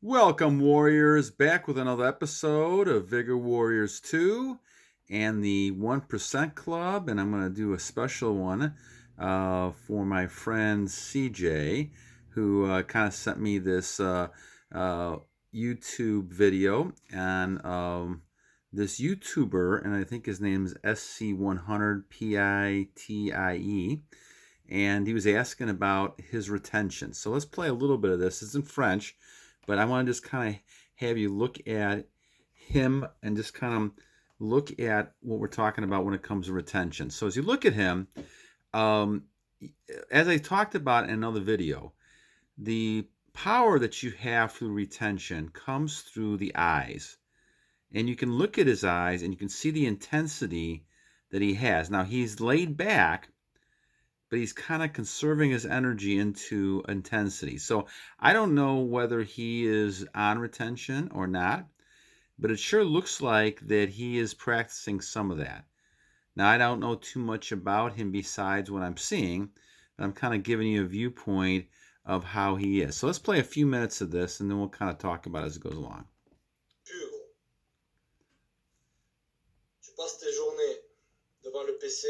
Welcome, Warriors, back with another episode of Vigor Warriors 2 and the 1% Club. And I'm going to do a special one for my friend CJ, who kind of sent me this YouTube video. And this YouTuber, and I think his name is Sc100PITIE, and he was asking about his retention. So let's play a little bit of this. It's in French, but I want to just kind of have you look at him and just kind of look at what we're talking about when it comes to retention. So as you look at him, um, as I talked about in another video, the power that you have through retention comes through the eyes. And you can look at his eyes and you can see the intensity that he has. Now, he's laid back, but he's kind of conserving his energy into intensity. So I don't know whether he is on retention or not, but it sure looks like that he is practicing some of that. Now, I don't know too much about him besides what I'm seeing, but I'm kind of giving you a viewpoint of how he is. So let's play a few minutes of this, and then we'll kind of talk about it as it goes along. Pur. Tu passes tes journées devant le PC,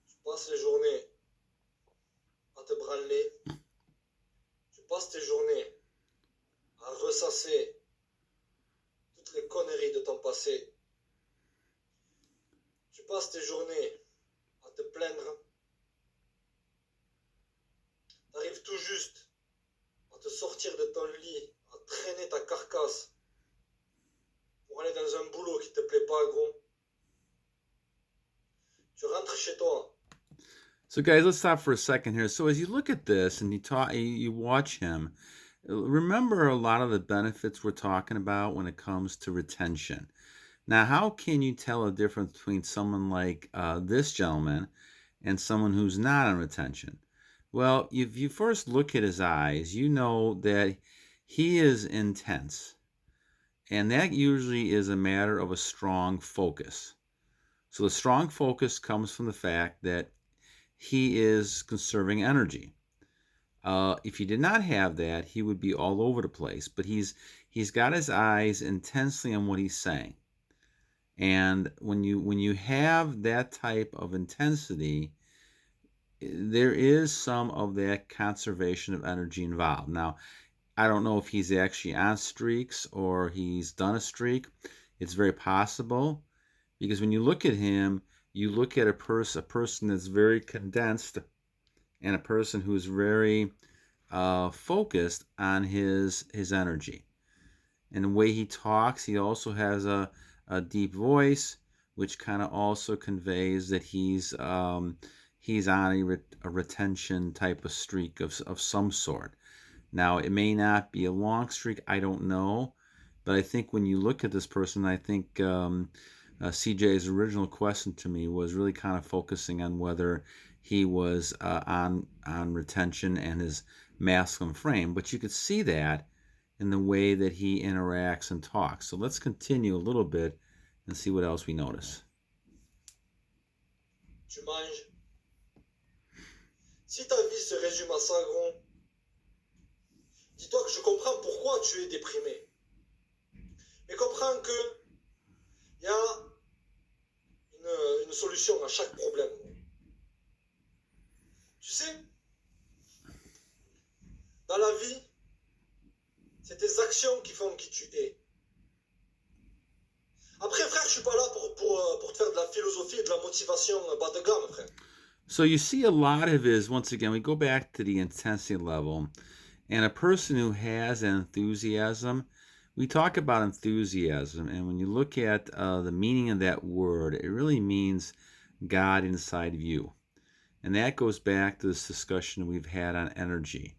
tu passes les journées à te branler, tu passes tes journées à ressasser toutes les conneries de ton passé, tu passes tes journées à te plaindre, tu arrives tout juste à te sortir de ton lit, à traîner ta carcasse pour aller dans un boulot qui te plaît pas, gros. Tu rentres chez toi. So, guys, let's stop for a second here. So, as you look at this and you watch him, remember a lot of the benefits we're talking about when it comes to retention. Now, how can you tell a difference between someone like this gentleman and someone who's not on retention? Well, if you first look at his eyes, you know that he is intense. And that usually is a matter of a strong focus. So the strong focus comes from the fact that he is conserving energy. If he did not have that, he would be all over the place. But he's got his eyes intensely on what he's saying. And when you have that type of intensity, there is some of that conservation of energy involved. Now, I don't know if he's actually on streaks or he's done a streak. It's very possible, because when you look at him, you look at a person that's very condensed and a person who's very focused on his energy. And the way he talks, he also has a deep voice, which kind of also conveys that he's on a retention type of streak of some sort. Now, it may not be a long streak, I don't know, but I think when you look at this person, I think CJ's original question to me was really kind of focusing on whether he was on retention and his masculine frame, but you could see that in the way that he interacts and talks. So let's continue a little bit and see what else we notice. Tu manges. Si ta vie se résume à ça, gros, dis-toi que je comprends pourquoi tu es déprimé. Mais comprends que il y a une solution à chaque problème. Tu sais, dans la vie, c'est tes actions qui font qui tu es. Après, frère, je suis pas là pour te faire de la philosophie et de la motivation bas de gamme, frère. So you see a lot of his, once again, we go back to the intensity level, and a person who has enthusiasm, we talk about enthusiasm, and when you look at the meaning of that word, it really means God inside of you. And that goes back to this discussion we've had on energy.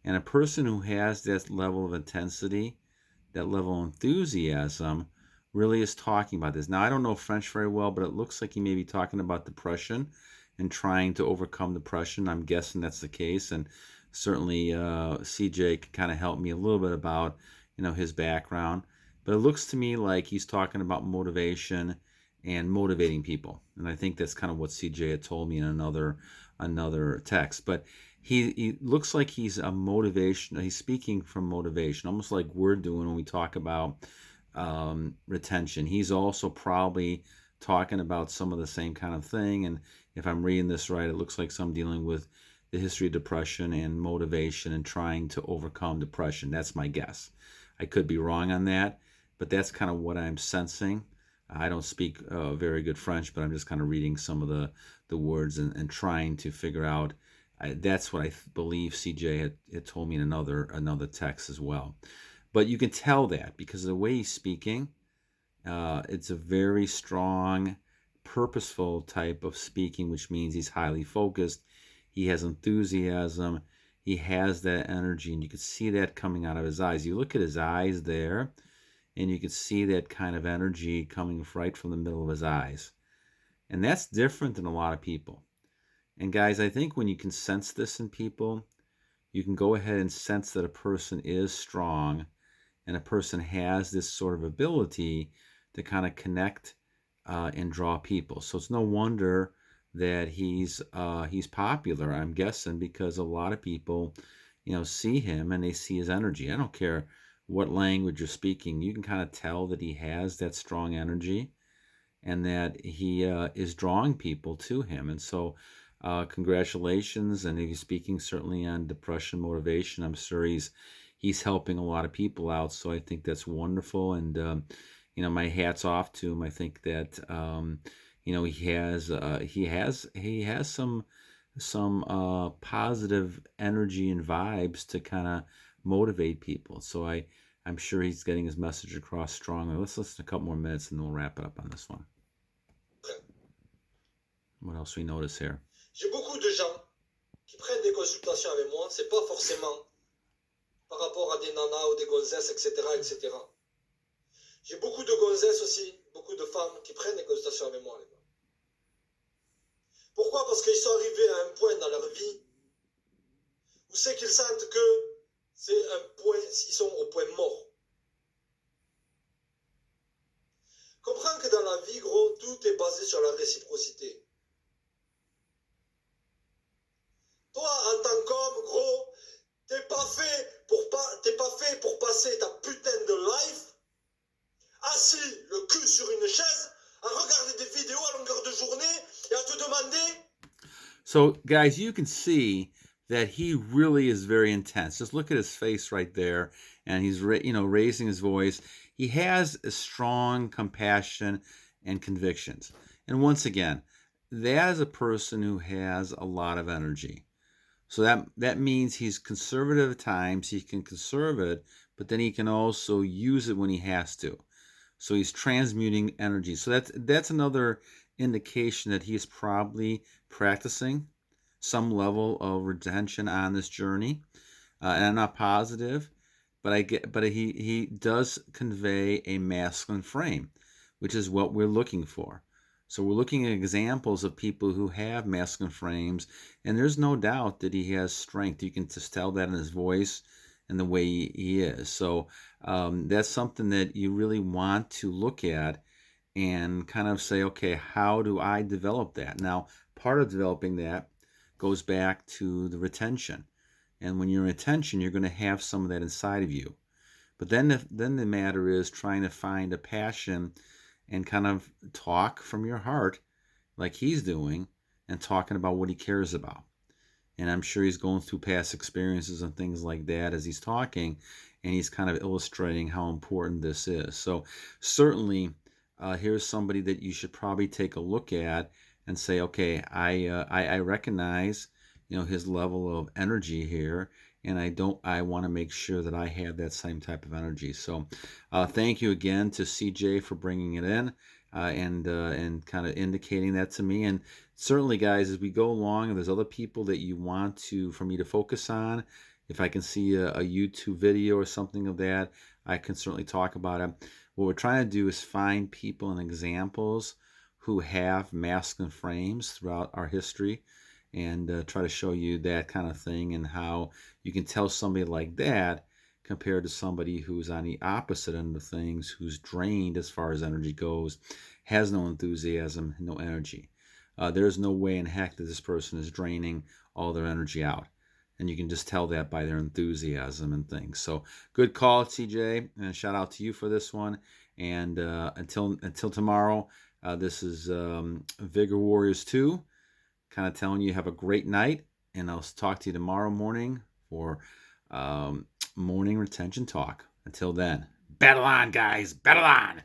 And a person who has that level of intensity, that level of enthusiasm, really is talking about this. Now, I don't know French very well, but it looks like he may be talking about depression and trying to overcome depression. I'm guessing that's the case, and certainly CJ can kind of help me a little bit about his background. But it looks to me like he's talking about motivation and motivating people, and I think that's kind of what CJ had told me in another text. But he looks like he's a motivation. He's speaking from motivation, almost like we're doing when we talk about retention. He's also probably talking about some of the same kind of thing. And if I'm reading this right, it looks like some dealing with the history of depression and motivation and trying to overcome depression. That's my guess. I could be wrong on that, but that's kind of what I'm sensing. I don't speak very good French, but I'm just kind of reading some of the words and trying to figure out. That's what I believe CJ had told me in another text as well. But you can tell that because of the way he's speaking. It's a very strong, purposeful type of speaking, which means he's highly focused. He has enthusiasm. He has that energy, and you can see that coming out of his eyes. You look at his eyes there, and you can see that kind of energy coming right from the middle of his eyes. And that's different than a lot of people. And guys, I think when you can sense this in people, you can go ahead and sense that a person is strong and a person has this sort of ability to kind of connect and draw people. So it's no wonder that he's popular. I'm guessing because a lot of people, see him and they see his energy. I don't care what language you're speaking. You can kind of tell that he has that strong energy and that he is drawing people to him. And so, congratulations. And he's speaking certainly on depression motivation. I'm sure he's helping a lot of people out. So I think that's wonderful. And my hat's off to him. I think that he has some positive energy and vibes to kind of motivate people. So I'm sure he's getting his message across strongly. Let's listen a couple more minutes and then we'll wrap it up on this one. What else we notice here? J'ai beaucoup de gens qui prennent des consultations avec moi, c'est pas forcément par rapport à des nanas ou des gonzesses, etc., etc. J'ai beaucoup de gonzesses aussi, beaucoup de femmes qui prennent des consultations avec moi, les gars. Pourquoi? Parce qu'ils sont arrivés à un point dans leur vie où c'est qu'ils sentent que c'est un point, ils sont au point mort. Comprends que dans la vie, gros, tout est basé sur la réciprocité. Toi, en tant qu'homme, gros, t'es pas fait pour passer ta putain de life assis le cul sur une chaise à regarder des vidéos à longueur de journée et à te demander. So, guys, you can see that he really is very intense. Just look at his face right there, and he's raising his voice. He has a strong compassion and convictions. And once again, that is a person who has a lot of energy. So that means he's conservative at times. He can conserve it, but then he can also use it when he has to. So he's transmuting energy. So that's another indication that he's probably practicing some level of retention on this journey. And I'm not positive, but he does convey a masculine frame, which is what we're looking for. So we're looking at examples of people who have masculine frames, and there's no doubt that he has strength. You can just tell that in his voice and the way he is. So that's something that you really want to look at and kind of say, okay, how do I develop that? Now, part of developing that goes back to the retention. And when you're in retention, you're going to have some of that inside of you. But then the matter is trying to find a passion and kind of talk from your heart like he's doing and talking about what he cares about. And I'm sure he's going through past experiences and things like that as he's talking, and he's kind of illustrating how important this is. So certainly here's somebody that you should probably take a look at and say, okay, I recognize his level of energy here, and I want to make sure that I have that same type of energy. So thank you again to CJ for bringing it in and kind of indicating that to me. And certainly, guys, as we go along, and there's other people that you want for me to focus on, if I can see a YouTube video or something of that, I can certainly talk about it. What we're trying to do is find people and examples who have masculine frames throughout our history, and try to show you that kind of thing and how you can tell somebody like that compared to somebody who's on the opposite end of things, who's drained as far as energy goes, has no enthusiasm, no energy. There's no way in heck that this person is draining all their energy out. And you can just tell that by their enthusiasm and things. So good call, TJ, and shout out to you for this one. And until tomorrow, this is Vigor Warriors 2, kind of telling you have a great night, and I'll talk to you tomorrow morning for morning retention talk. Until then, battle on, guys, battle on.